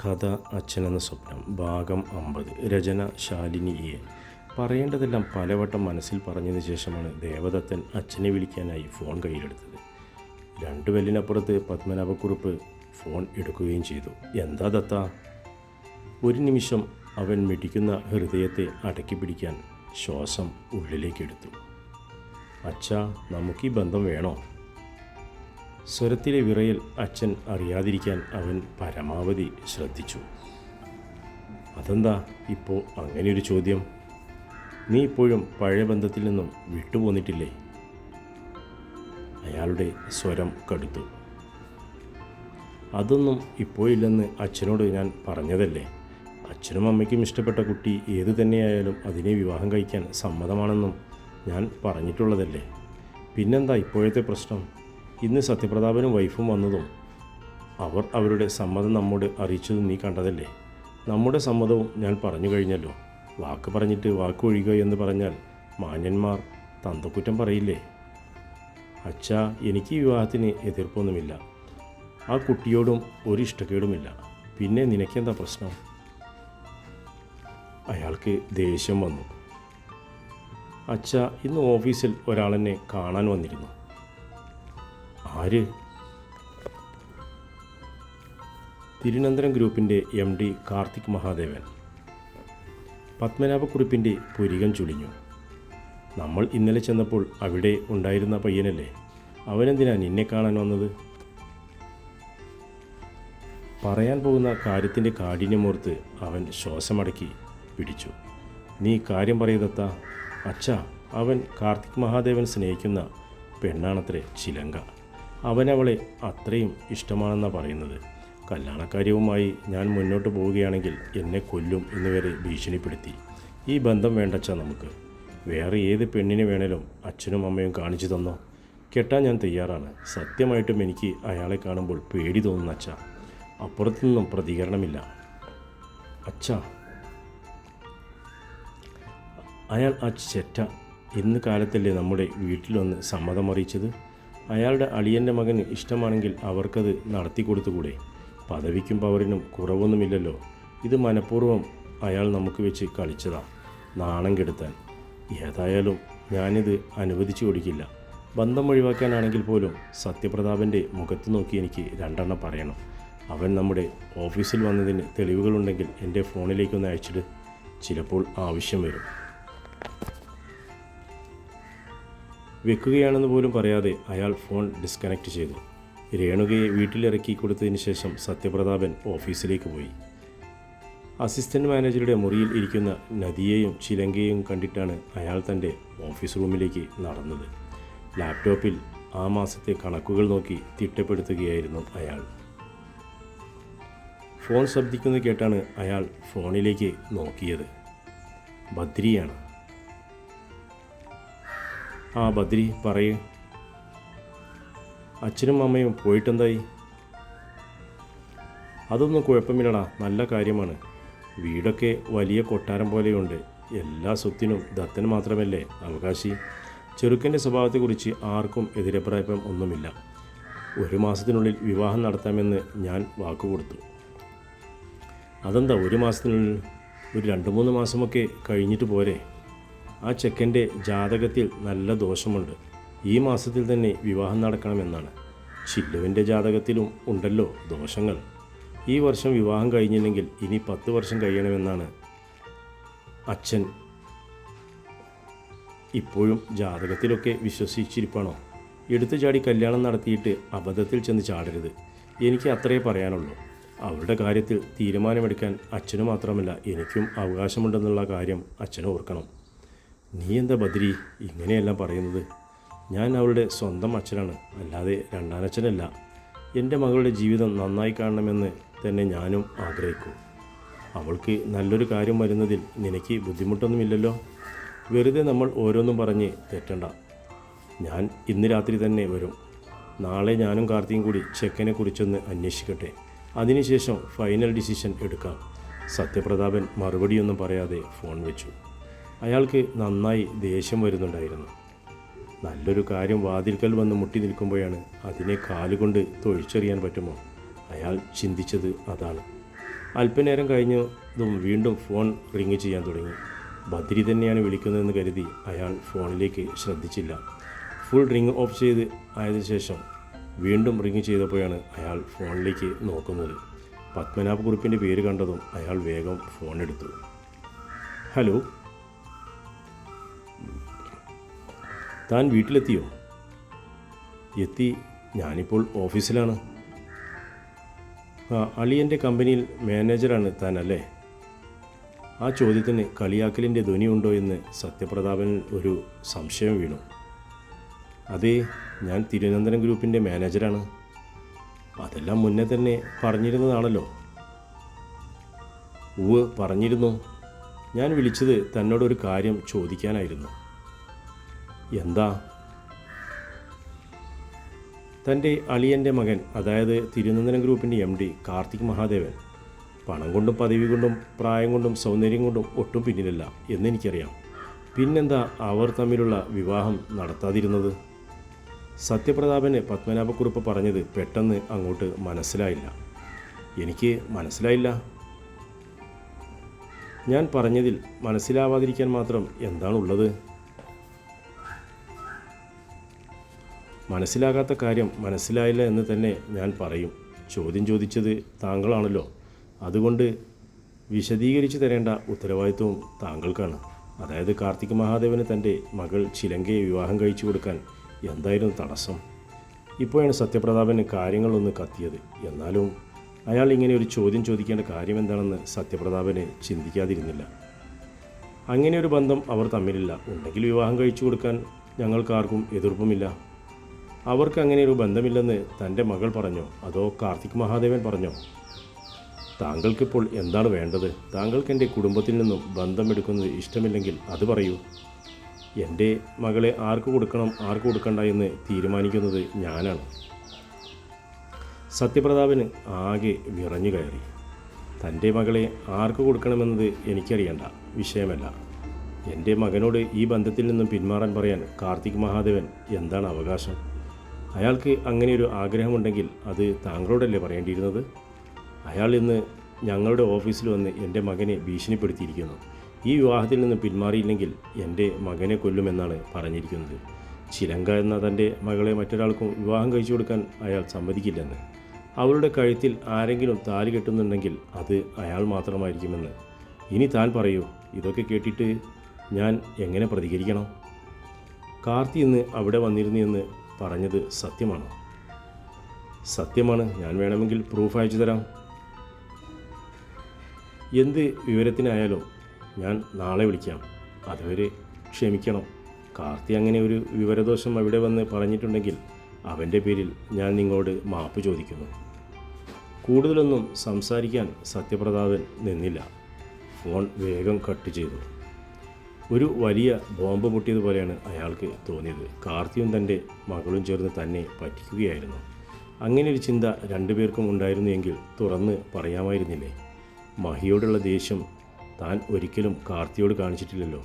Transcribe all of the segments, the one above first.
കഥ അച്ഛനെന്ന സ്വപ്നം ഭാഗം 50. രചന ശാലിനി എ. പറയേണ്ടതെല്ലാം പലവട്ടം മനസ്സിൽ പറഞ്ഞതിന് ശേഷമാണ് ദേവദത്തൻ അച്ഛനെ വിളിക്കാനായി ഫോൺ കയ്യിലെടുത്തത്. 2 വെല്ലിനപ്പുറത്ത് പത്മനാഭക്കുറുപ്പ് ഫോൺ എടുക്കുകയും ചെയ്തു. എന്താ ദത്ത? ഒരു നിമിഷം അവൻ മിടിക്കുന്ന ഹൃദയത്തെ അടക്കി പിടിക്കാൻ ശ്വാസം ഉള്ളിലേക്കെടുത്തു. അച്ഛാ, നമുക്കീ ബന്ധം വേണോ? സ്വരത്തിലെ വിറയൽ അച്ഛൻ അറിയാതിരിക്കാൻ അവൻ പരമാവധി ശ്രദ്ധിച്ചു. അതെന്താ ഇപ്പോൾ അങ്ങനെയൊരു ചോദ്യം? നീ ഇപ്പോഴും പഴയ ബന്ധത്തിൽ നിന്നും വിട്ടുപോന്നിട്ടില്ലേ? അയാളുടെ സ്വരം കടുത്തു. അതൊന്നും ഇപ്പോഴില്ലെന്ന് അച്ഛനോട് ഞാൻ പറഞ്ഞതല്ലേ. അച്ഛനും അമ്മയ്ക്കും ഇഷ്ടപ്പെട്ട കുട്ടി ഏതു തന്നെയായാലും അതിനെ വിവാഹം കഴിക്കാൻ സമ്മതമാണെന്നും ഞാൻ പറഞ്ഞിട്ടുള്ളതല്ലേ. പിന്നെന്താ ഇപ്പോഴത്തെ പ്രശ്നം? ഇന്ന് സത്യപ്രതാപനും വൈഫും വന്നതും അവർ അവരുടെ സമ്മതം നമ്മോട് അറിയിച്ചതും നീ കണ്ടതല്ലേ. നമ്മുടെ സമ്മതവും ഞാൻ പറഞ്ഞു കഴിഞ്ഞല്ലോ. വാക്ക് പറഞ്ഞിട്ട് വാക്ക് ഒഴിയുക എന്ന് പറഞ്ഞാൽ മാന്യന്മാർ തന്തക്കുറ്റം പറയില്ലേ? അച്ഛാ, എനിക്ക് ഈ വിവാഹത്തിന് എതിർപ്പൊന്നുമില്ല. ആ കുട്ടിയോടും ഒരു ഇഷ്ടക്കേടുമില്ല. പിന്നെ നിനക്കെന്താ പ്രശ്നം? അയാൾക്ക് ദേഷ്യം വന്നു. അച്ഛാ, ഇന്ന് ഓഫീസിൽ ഒരാളെന്നെ കാണാൻ വന്നിരുന്നു. ആര്? തിരുവനന്തപുരം ഗ്രൂപ്പിൻ്റെ MD കാർത്തിക് മഹാദേവൻ. പത്മനാഭക്കുറിപ്പിൻ്റെ പുരികം ചുളിഞ്ഞു. നമ്മൾ ഇന്നലെ ചെന്നപ്പോൾ അവിടെ ഉണ്ടായിരുന്ന പയ്യനല്ലേ? അവനെന്തിനാ നിന്നെ കാണാൻ വന്നത്? പറയാൻ പോകുന്ന കാര്യത്തിൻ്റെ കാഠിന്യമോർത്ത് അവൻ ശ്വാസമടക്കി പിടിച്ചു. നീ കാര്യം പറയദത്താ. അച്ഛാ, അവൻ കാർത്തിക് മഹാദേവൻ സ്നേഹിക്കുന്ന പെണ്ണാണത്രേ ചിലങ്ക. അവനവളെ അത്രയും ഇഷ്ടമാണെന്നാണ് പറയുന്നത്. കല്യാണക്കാര്യവുമായി ഞാൻ മുന്നോട്ട് പോവുകയാണെങ്കിൽ എന്നെ കൊല്ലും എന്നുവരെ ഭീഷണിപ്പെടുത്തി. ഈ ബന്ധം വേണ്ടച്ചാ നമുക്ക്. വേറെ ഏത് പെണ്ണിനെ വേണേലും അച്ഛനും അമ്മയും കാണിച്ചു തന്നോ. കെട്ടാൻ ഞാൻ തയ്യാറാണ്. സത്യമായിട്ടും എനിക്ക് അയാളെ കാണുമ്പോൾ പേടി തോന്നുന്നു അച്ഛാ. അപ്പുറത്തുനിന്നും പ്രതികരണമില്ല. അച്ഛാ, അയാൾ ആ ചെറ്റ ഇന്ന് കാലത്തല്ലേ നമ്മുടെ വീട്ടിൽ വന്ന് സമ്മതം അറിയിച്ചത്. അയാളുടെ അളിയൻ്റെ മകന് ഇഷ്ടമാണെങ്കിൽ അവർക്കത് നടത്തി കൊടുത്തുകൂടെ? പദവിക്കും പവറിനും കുറവൊന്നുമില്ലല്ലോ. ഇത് മനഃപൂർവ്വം അയാൾ നമുക്ക് വെച്ച് കളിച്ചതാ, നാണം കെടുത്താൻ. ഏതായാലും ഞാനിത് അനുവദിച്ചു കൊടുക്കില്ല. ബന്ധം ഒഴിവാക്കാനാണെങ്കിൽ പോലും സത്യപ്രതാപൻ്റെ മുഖത്ത് നോക്കി എനിക്ക് 2 എണ്ണം പറയണം. അവൻ നമ്മുടെ ഓഫീസിൽ വന്നതിന് തെളിവുകളുണ്ടെങ്കിൽ എൻ്റെ ഫോണിലേക്കൊന്ന് അയച്ചിട്ട്. ചിലപ്പോൾ ആവശ്യം വരും. വെക്കുകയാണെന്ന് പോലും പറയാതെ അയാൾ ഫോൺ ഡിസ്കണക്റ്റ് ചെയ്തു. രേണുകയെ വീട്ടിലിറക്കി കൊടുത്തതിന് ശേഷം സത്യപ്രതാപൻ ഓഫീസിലേക്ക് പോയി. അസിസ്റ്റൻ്റ് മാനേജറുടെ മുറിയിൽ ഇരിക്കുന്ന നദിയെയും ചിലങ്കയെയും കണ്ടിട്ടാണ് അയാൾ തൻ്റെ ഓഫീസ് റൂമിലേക്ക് നടന്നത്. ലാപ്ടോപ്പിൽ ആ മാസത്തെ കണക്കുകൾ നോക്കി തിട്ടപ്പെടുത്തുകയായിരുന്നു അയാൾ. ഫോൺ ശബ്ദിക്കുന്നത് കേട്ടാണ് അയാൾ ഫോണിലേക്ക് നോക്കിയത്. ബദ്രിയാണ്. ആ ബദ്രി, പറയൂ. അച്ഛനും അമ്മയും പോയിട്ടെന്തായി? അതൊന്നും കുഴപ്പമില്ലടാ, നല്ല കാര്യമാണ്. വീടൊക്കെ വലിയ കൊട്ടാരം പോലെയുണ്ട്. എല്ലാ സ്വത്തിനും ദത്തൻ മാത്രമല്ലേ അവകാശി. ചെറുക്കൻ്റെ സ്വഭാവത്തെക്കുറിച്ച് ആർക്കും എതിരഭിപ്രായം ഒന്നുമില്ല. 1 മാസത്തിനുള്ളിൽ വിവാഹം നടത്താമെന്ന് ഞാൻ വാക്കുകൊടുത്തു. അതെന്താ 1 മാസത്തിനുള്ളിൽ? ഒരു 2-3 മാസമൊക്കെ കഴിഞ്ഞിട്ട് പോരെ? ആ ചെക്കൻ്റെ ജാതകത്തിൽ നല്ല ദോഷമുണ്ട്. ഈ മാസത്തിൽ തന്നെ വിവാഹം നടക്കണമെന്നാണ്. ചില്ലുവിൻ്റെ ജാതകത്തിലും ഉണ്ടല്ലോ ദോഷങ്ങൾ. ഈ വർഷം വിവാഹം കഴിഞ്ഞില്ലെങ്കിൽ ഇനി 10 വർഷം കഴിയണമെന്നാണ്. അച്ഛൻ ഇപ്പോഴും ജാതകത്തിലൊക്കെ വിശ്വസിച്ചിരിപ്പാണോ? എടുത്തു ചാടി കല്യാണം നടത്തിയിട്ട് അബദ്ധത്തിൽ ചെന്ന് ചാടരുത്. എനിക്ക് അത്രേ പറയാനുള്ളൂ. അവരുടെ കാര്യത്തിൽ തീരുമാനമെടുക്കാൻ അച്ഛനു മാത്രമല്ല എനിക്കും അവകാശമുണ്ടെന്നുള്ള കാര്യം അച്ഛൻ ഓർക്കണം. നീ എന്താ ബദ്രി ഇങ്ങനെയെല്ലാം പറയുന്നത്? ഞാൻ അവളുടെ സ്വന്തം അച്ഛനാണ്, അല്ലാതെ രണ്ടാനച്ഛനല്ല. എൻ്റെ മകളുടെ ജീവിതം നന്നായി കാണണമെന്ന് തന്നെ ഞാനും ആഗ്രഹിക്കൂ. അവൾക്ക് നല്ലൊരു കാര്യം വരുന്നതിൽ നിനക്ക് ബുദ്ധിമുട്ടൊന്നുമില്ലല്ലോ. വെറുതെ നമ്മൾ ഓരോന്നും പറഞ്ഞ് തെറ്റണ്ട. ഞാൻ ഇന്ന് രാത്രി തന്നെ വരും. നാളെ ഞാനും കാർത്തിയും കൂടി ചെക്കനെ കുറിച്ചൊന്ന് അന്വേഷിക്കട്ടെ. അതിനുശേഷം ഫൈനൽ ഡിസിഷൻ എടുക്കാം. സത്യപ്രതാപൻ മറുപടിയൊന്നും പറയാതെ ഫോൺ വെച്ചു. അയാൾക്ക് നന്നായി ദേഷ്യം വരുന്നുണ്ടായിരുന്നു. നല്ലൊരു കാര്യം വാതിൽക്കൽ വന്ന് മുട്ടി നിൽക്കുമ്പോഴാണ് അതിനെ കാലുകൊണ്ട് തൊഴിച്ചെറിയാൻ പറ്റുമോ? അയാൾ ചിന്തിച്ചത് അതാണ്. അല്പനേരം കഴിഞ്ഞതും വീണ്ടും ഫോൺ റിങ് ചെയ്യാൻ തുടങ്ങി. ബദ്രി തന്നെയാണ് വിളിക്കുന്നതെന്ന് കരുതി അയാൾ ഫോണിലേക്ക് ശ്രദ്ധിച്ചില്ല. ഫുൾ റിങ് ഓഫ് ചെയ്ത് ആയതിനു ശേഷം വീണ്ടും റിങ് ചെയ്തപ്പോഴാണ് അയാൾ ഫോണിലേക്ക് നോക്കുന്നത്. പത്മനാഭക്കുറുപ്പിൻ്റെ പേര് കണ്ടതും അയാൾ വേഗം ഫോൺ എടുത്തു. ഹലോ, താൻ വീട്ടിലെത്തിയോ? എത്തി, ഞാനിപ്പോൾ ഓഫീസിലാണ്. അളിയൻ്റെ കമ്പനിയിൽ മാനേജറാണ് താൻ അല്ലേ? ആ ചോദ്യത്തിന് കളിയാക്കലിൻ്റെ ധ്വനിയുണ്ടോ എന്ന് സത്യപ്രതാപനിൽ ഒരു സംശയം വീണു. അതെ, ഞാൻ തിരുവനന്തപുരം ഗ്രൂപ്പിൻ്റെ മാനേജറാണ്. അതെല്ലാം മുന്നേ തന്നെ പറഞ്ഞിരുന്നതാണല്ലോ. ഉവ്, പറഞ്ഞിരുന്നു. ഞാൻ വിളിച്ചത് തന്നോടൊരു കാര്യം ചോദിക്കാനായിരുന്നു. എന്താ? തൻ്റെ അളിയൻ്റെ മകൻ, അതായത് തിരുവനന്തപുരം ഗ്രൂപ്പിൻ്റെ MD കാർത്തിക് മഹാദേവൻ, പണം കൊണ്ടും പദവി കൊണ്ടും പ്രായം കൊണ്ടും സൗന്ദര്യം കൊണ്ടും ഒട്ടും പിന്നിലല്ല എന്നെനിക്കറിയാം. പിന്നെന്താ അവർ തമ്മിലുള്ള വിവാഹം നടത്താതിരുന്നത്? സത്യപ്രതാപന് പത്മനാഭക്കുറുപ്പ് പറഞ്ഞത് പെട്ടെന്ന് അങ്ങോട്ട് മനസ്സിലായില്ല. എനിക്ക് മനസ്സിലായില്ല. ഞാൻ പറഞ്ഞതിൽ മനസ്സിലാവാതിരിക്കാൻ മാത്രം എന്താണുള്ളത്? മനസ്സിലാകാത്ത കാര്യം മനസ്സിലായില്ല എന്ന് തന്നെ ഞാൻ പറയും. ചോദ്യം ചോദിച്ചത് താങ്കളാണല്ലോ. അതുകൊണ്ട് വിശദീകരിച്ചു തരേണ്ട ഉത്തരവാദിത്വവും താങ്കൾക്കാണ്. അതായത് കാർത്തിക് മഹാദേവന് തൻ്റെ മകൾ ചിലങ്കയെ വിവാഹം കഴിച്ചു കൊടുക്കാൻ എന്തായിരുന്നു തടസ്സം? ഇപ്പോഴാണ് സത്യപ്രതാപന് കാര്യങ്ങളൊന്ന് കത്തിയത്. എന്നാലും അയാൾ ഇങ്ങനെ ഒരു ചോദ്യം ചോദിക്കേണ്ട കാര്യം എന്താണെന്ന് സത്യപ്രതാപന് ചിന്തിക്കാതിരുന്നില്ല. അങ്ങനെ ഒരു ബന്ധം അവർ തമ്മിലില്ല. ഉണ്ടെങ്കിൽ വിവാഹം കഴിച്ചു കൊടുക്കാൻ ഞങ്ങൾക്കാർക്കും എതിർപ്പുമില്ല. അവർക്ക് അങ്ങനെ ഒരു ബന്ധമില്ലെന്ന് തൻ്റെ മകൾ പറഞ്ഞോ, അതോ കാർത്തിക് മഹാദേവൻ പറഞ്ഞോ? താങ്കൾക്കിപ്പോൾ എന്താണ് വേണ്ടത്? താങ്കൾക്ക് എൻ്റെ കുടുംബത്തിൽ നിന്നും ബന്ധമെടുക്കുന്നത് ഇഷ്ടമില്ലെങ്കിൽ അത് പറയൂ. എൻ്റെ മകളെ ആർക്ക് കൊടുക്കണം ആർക്ക് കൊടുക്കണ്ട എന്ന് തീരുമാനിക്കുന്നത് ഞാനാണ്. സത്യപ്രതാപന് ആകെ വിറഞ്ഞു കയറി. തൻ്റെ മകളെ ആർക്ക് കൊടുക്കണമെന്നത് എനിക്കറിയേണ്ട വിഷയമല്ല. എൻ്റെ മകനോട് ഈ ബന്ധത്തിൽ നിന്നും പിന്മാറാൻ പറയാൻ കാർത്തിക് മഹാദേവൻ എന്താണ് അവകാശം? അയാൾക്ക് അങ്ങനെയൊരു ആഗ്രഹമുണ്ടെങ്കിൽ അത് താങ്കളോടല്ലേ പറയേണ്ടിയിരുന്നത്? അയാൾ ഇന്ന് ഞങ്ങളുടെ ഓഫീസിൽ വന്ന് എൻ്റെ മകനെ ഭീഷണിപ്പെടുത്തിയിരിക്കുന്നു. ഈ വിവാഹത്തിൽ നിന്ന് പിന്മാറിയില്ലെങ്കിൽ എൻ്റെ മകനെ കൊല്ലുമെന്നാണ് പറഞ്ഞിരിക്കുന്നത്. ചിലങ്ക എന്ന തൻ്റെ മകളെ മറ്റൊരാൾക്കും വിവാഹം കഴിച്ചു കൊടുക്കാൻ അയാൾ സമ്മതിക്കില്ലെന്ന്. അവളുടെ കഴുത്തിൽ ആരെങ്കിലും താലി കെട്ടുന്നുണ്ടെങ്കിൽ അത് അയാൾ മാത്രമായിരിക്കുമെന്ന്. ഇനി താൻ പറയൂ. ഇതൊക്കെ കേട്ടിട്ട് ഞാൻ എങ്ങനെ പ്രതികരിക്കണം? കാർത്തി ഇന്ന് അവിടെ വന്നിരുന്നു എന്ന് പറഞ്ഞത് സത്യമാണോ? സത്യമാണ്. ഞാൻ വേണമെങ്കിൽ പ്രൂഫ് അയച്ചു തരാം. എന്ത് വിവരത്തിനായാലും ഞാൻ നാളെ വിളിക്കാം. അതുവരെ ക്ഷമിക്കണം. കാർത്തി അങ്ങനെ ഒരു വിവരദോഷം അവിടെ വന്ന് പറഞ്ഞിട്ടുണ്ടെങ്കിൽ അവൻ്റെ പേരിൽ ഞാൻ നിങ്ങളോട് മാപ്പ് ചോദിക്കുന്നു. കൂടുതലൊന്നും സംസാരിക്കാൻ സത്യപ്രതാപൻ നിന്നില്ല. ഫോൺ വേഗം കട്ട് ചെയ്തു. ഒരു വലിയ ബോംബ് പൊട്ടിയതുപോലെയാണ് അയാൾക്ക് തോന്നിയത്. കാർത്തിയും തൻ്റെ മകളും ചേർന്ന് തന്നെ പറ്റിക്കുകയായിരുന്നു. അങ്ങനെ ഒരു ചിന്ത രണ്ടുപേർക്കും ഉണ്ടായിരുന്നു എങ്കിൽ തുറന്ന് പറയാമായിരുന്നില്ലേ? മഹിയോടുള്ള ദേഷ്യം താൻ ഒരിക്കലും കാർത്തിയോട് കാണിച്ചിട്ടില്ലല്ലോ.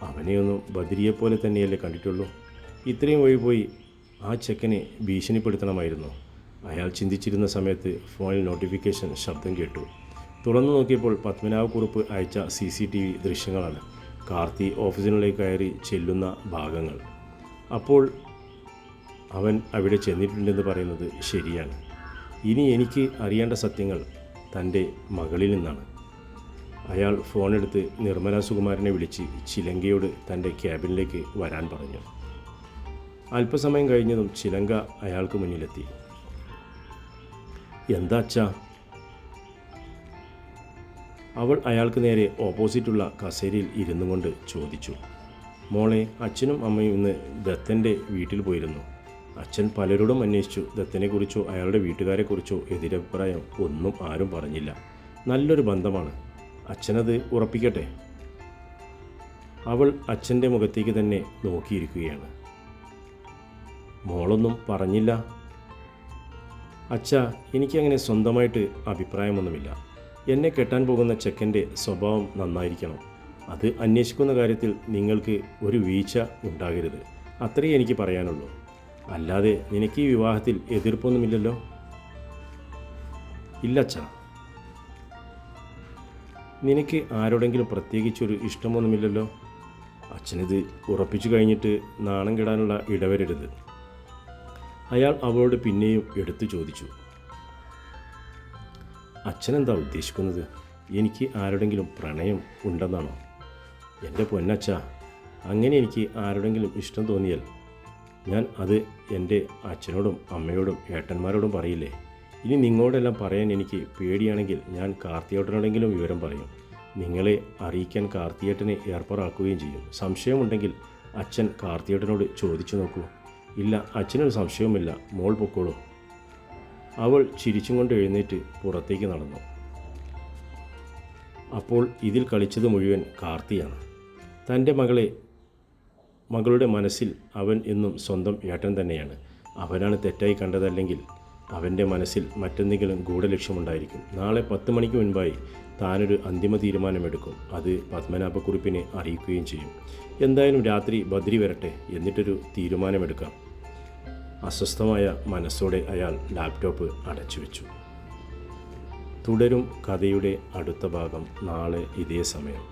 അവനെയൊന്നും ബദരിയെപ്പോലെ തന്നെയല്ലേ കണ്ടിട്ടുള്ളൂ. ഇത്രയും വഴി പോയി ആ ചെക്കനെ ഭീഷണിപ്പെടുത്തണമായിരുന്നു. അയാൾ ചിന്തിച്ചിരുന്ന സമയത്ത് ഫോണിൽ നോട്ടിഫിക്കേഷൻ ശബ്ദം കേട്ടു. തുറന്നു നോക്കിയപ്പോൾ പത്മനാഭക്കുറുപ്പ് അയച്ച CCTV ദൃശ്യങ്ങളാണ്. കാർത്തി ഓഫീസിനുള്ളിലേക്ക് കയറി ചെല്ലുന്ന ഭാഗങ്ങൾ. അപ്പോൾ അവൻ അവിടെ ചെന്നിട്ടുണ്ടെന്ന് പറയുന്നത് ശരിയാണ്. ഇനി എനിക്ക് അറിയേണ്ട സത്യങ്ങൾ തൻ്റെ മകളിൽ നിന്നാണ്. അയാൾ ഫോണെടുത്ത് നിർമ്മല സുകുമാരനെ വിളിച്ച് ചിലങ്കയോട് തൻ്റെ ക്യാബിനിലേക്ക് വരാൻ പറഞ്ഞു. അല്പസമയം കഴിഞ്ഞതും ചിലങ്ക അയാൾക്ക് മുന്നിലെത്തി. എന്താ അച്ഛാ? അവൾ അയാൾക്ക് നേരെ ഓപ്പോസിറ്റുള്ള കസേരയിൽ ഇരുന്നു കൊണ്ട് ചോദിച്ചു. മോളെ, അച്ഛനും അമ്മയും ഇന്ന് ദത്തൻ്റെ വീട്ടിൽ പോയിരുന്നു. അച്ഛൻ പലരോടും അന്വേഷിച്ചു. ദത്തനെക്കുറിച്ചോ അയാളുടെ വീട്ടുകാരെക്കുറിച്ചോ എതിരഭിപ്രായം ഒന്നും ആരും പറഞ്ഞില്ല. നല്ലൊരു ബന്ധമാണ്. അച്ഛനത് ഉറപ്പിക്കട്ടെ. അവൾ അച്ഛൻ്റെ മുഖത്തേക്ക് തന്നെ നോക്കിയിരിക്കുകയാണ്. മോളൊന്നും പറഞ്ഞില്ല? അച്ഛാ, എനിക്കങ്ങനെ സ്വന്തമായിട്ട് അഭിപ്രായമൊന്നുമില്ല. എന്നെ കെട്ടാൻ പോകുന്ന ചെക്കൻ്റെ സ്വഭാവം നന്നായിരിക്കണം. അത് അന്വേഷിക്കുന്ന കാര്യത്തിൽ നിങ്ങൾക്ക് ഒരു വീഴ്ച ഉണ്ടാകരുത്. അത്രയേ എനിക്ക് പറയാനുള്ളൂ. അല്ലാതെ നിനക്ക് ഈ വിവാഹത്തിൽ എതിർപ്പൊന്നുമില്ലല്ലോ? ഇല്ല അച്ഛാ. നിനക്ക് ആരോടെങ്കിലും പ്രത്യേകിച്ചൊരു ഇഷ്ടമൊന്നുമില്ലല്ലോ? അച്ഛനിത് ഉറപ്പിച്ചു കഴിഞ്ഞിട്ട് നാണം കെടാനുള്ള ഇടവരരുത്. അയാൾ അവളോട് പിന്നെയും എടുത്തു ചോദിച്ചു. അച്ഛനെന്താ ഉദ്ദേശിക്കുന്നത്? എനിക്ക് ആരോടെങ്കിലും പ്രണയം ഉണ്ടെന്നാണോ? എൻ്റെ പൊന്നച്ഛ, അങ്ങനെ എനിക്ക് ആരോടെങ്കിലും ഇഷ്ടം തോന്നിയാൽ ഞാൻ അത് എൻ്റെ അച്ഛനോടും അമ്മയോടും ഏട്ടന്മാരോടും പറയില്ലേ? ഇനി നിങ്ങളോടെല്ലാം പറയാൻ എനിക്ക് പേടിയാണെങ്കിൽ ഞാൻ കാർത്തിയേട്ടനോടെങ്കിലും വിവരം പറയും. നിങ്ങളെ അറിയിക്കാൻ കാർത്തിയേട്ടനെ ഏർപ്പാടാക്കുകയും ചെയ്യും. സംശയമുണ്ടെങ്കിൽ അച്ഛൻ കാർത്തിയേട്ടനോട് ചോദിച്ചു നോക്കൂ. ഇല്ല, അച്ഛനൊരു സംശയവുമില്ല, മോൾ പൊക്കോളൂ. അവൾ ചിരിച്ചും കൊണ്ട് എഴുന്നേറ്റ് പുറത്തേക്ക് നടന്നു. അപ്പോൾ ഇതിൽ കളിച്ചത് മുഴുവൻ കാർത്തിയാണ്. തൻ്റെ മകളുടെ മനസ്സിൽ അവൻ എന്നും സ്വന്തം ഏട്ടൻ തന്നെയാണ്. അവനാണ് തെറ്റായി കണ്ടതല്ലെങ്കിൽ അവൻ്റെ മനസ്സിൽ മറ്റെന്തെങ്കിലും ഗൂഢലക്ഷ്യമുണ്ടായിരിക്കും. നാളെ 10 മണിക്ക് മുൻപായി താനൊരു അന്തിമ തീരുമാനമെടുക്കും. അത് പത്മനാഭക്കുറിപ്പിനെ അറിയിക്കുകയും ചെയ്യും. എന്തായാലും രാത്രി ബദ്രി വരട്ടെ, എന്നിട്ടൊരു തീരുമാനമെടുക്കാം. അസ്വസ്ഥമായ മനസ്സോടെ അയാൾ ലാപ്ടോപ്പ് അടച്ചു വെച്ചു. തുടരും കഥയുടെ അടുത്ത ഭാഗം നാളെ ഇതേ സമയം.